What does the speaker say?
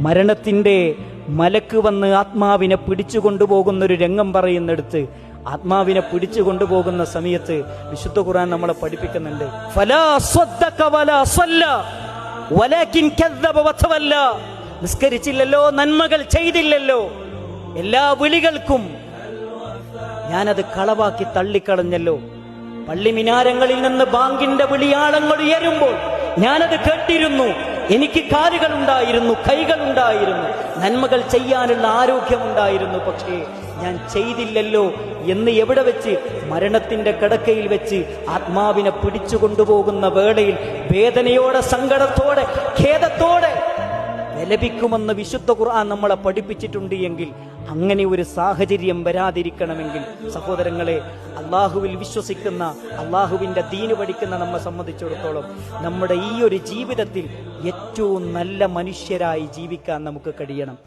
മരണത്തിൻ്റെ മലക്ക് വന്ന് ആത്മാവിനെ പിടിച്ചു കൊണ്ടുപോകുന്നൊരു രംഗം പറയുന്നിടത്ത്, ആത്മാവിനെ പിടിച്ചു കൊണ്ടുപോകുന്ന സമയത്ത് വിശുദ്ധ ഖുർആൻ നമ്മളെ പഠിപ്പിക്കുന്നുണ്ട്, ഫലാ സ്വദ്ദഖ വലാ സ്വല്ല വലാകിൻ കദ്ദബ വതവല്ല. നിസ്കരിച്ചില്ലല്ലോ, നന്മകൾ ചെയ്തില്ലല്ലോ, എല്ലാ വിളികൾക്കും ഞാനത് കളവാക്കി തള്ളിക്കളഞ്ഞല്ലോ. പള്ളി മിനാരങ്ങളിൽ നിന്ന് ബാങ്കിന്റെ വിളിയാളങ്ങൾ ഉയരുമ്പോൾ ഞാനത് കേട്ടിരുന്നു. എനിക്ക് കാലുകളുണ്ടായിരുന്നു, കൈകളുണ്ടായിരുന്നു, നന്മകൾ ചെയ്യാനുള്ള ആരോഗ്യമുണ്ടായിരുന്നു. പക്ഷേ ഞാൻ ചെയ്തില്ലല്ലോ എന്ന് എവിടെ വെച്ച്? മരണത്തിന്റെ കിടക്കയിൽ വെച്ച് ആത്മാവിനെ പിടിച്ചു കൊണ്ടുപോകുന്ന വേളയിൽ വേദനയോടെ, സങ്കടത്തോടെ, ഖേദത്തോടെ വിലപിക്കുമെന്ന് വിശുദ്ധ ഖുർആൻ നമ്മളെ പഠിപ്പിച്ചിട്ടുണ്ട്. എങ്കിൽ അങ്ങനെ ഒരു സാഹചര്യം വരാതിരിക്കണമെങ്കിൽ സഹോദരങ്ങളെ, അള്ളാഹുവിൽ വിശ്വസിക്കുന്ന, അള്ളാഹുവിൻ്റെ ദീന് പഠിക്കുന്ന നമ്മെ സംബന്ധിച്ചിടത്തോളം നമ്മുടെ ഈ ഒരു ജീവിതത്തിൽ ഏറ്റവും നല്ല മനുഷ്യരായി ജീവിക്കാൻ നമുക്ക് കഴിയണം.